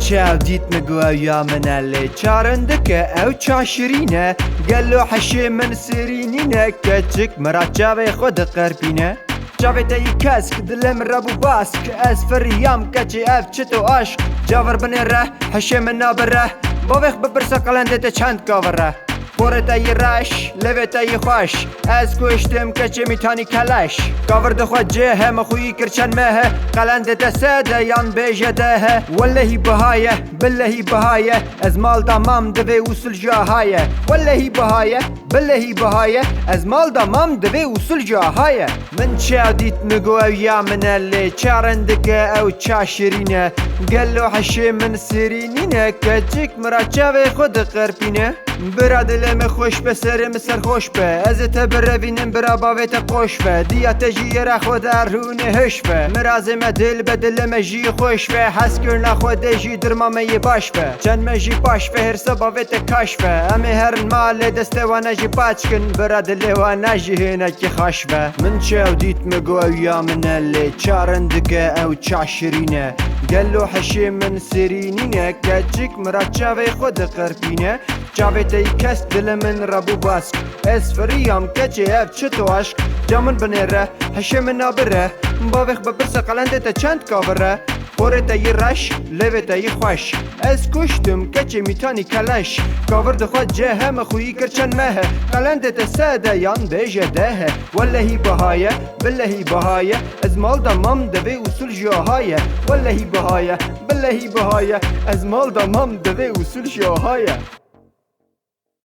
چاودیت مگو یا مناله چارندک او چاشرینه گلو حشی من سرینینه کچک مرا چاوی خود قربینه چاوی تایی کس که دلم ربو باس که از فریام کچی اف چتو عشق جاور بنی ره حشی من نابره باویخ بپرسه قلنده تا چند کاوره پوره تایی رش لوه تایی خوش از کشتم کچی میتانی کلش کاور دخوا جه هم خویی کرچن مه قلنده تا ساده یان بیجه ده واللهی بهایه باللهی بهایه از مال دامام دوی اصول جاهایه واللهی بهایه باللهی بهایه از مال دامام دوی اصول جاهایه من چاودیت مگو او یا مناله چارندک او چاشرینه گلو حشی من سرینینه کچک مرا چاوی خود قربینه برا دلم خوش به سرم سر خوش به از تبروینم برا باویت خوش به دیات جی را خود ارهونه هش به مرازم دل به دلم جی خوش به حس کرنا خود جی درمام ی باش به چند مجی پاش به هر سباویت کاش به امی هر مال دست وانا جی پاچ کن برا دل وانا جی هنه کی خوش به من چاودیت مگو او یا مناله چارندک او چاشرینه گلو حشی من سرینینه کچک مرا چاوی خود قربینه چاوی تایی کس دل من ربو باس از فریام کچی اف چتو عشق جامن بنی ره حشی من نابره باویخ بپرسه قلنده تا چند کاوره پوره تایی رش لوه تایی خوش از کشتم کچی میتانی کلش کاور دخوا جه هم خویی کرچن مه قلنده تا ساده یان بیجه ده واللهی بهایه باللهی بهایه از مال دامام دوی اصول جاهایه واللهی بهایه باللهی بهایه از مال دامام دوی اصول جاهایه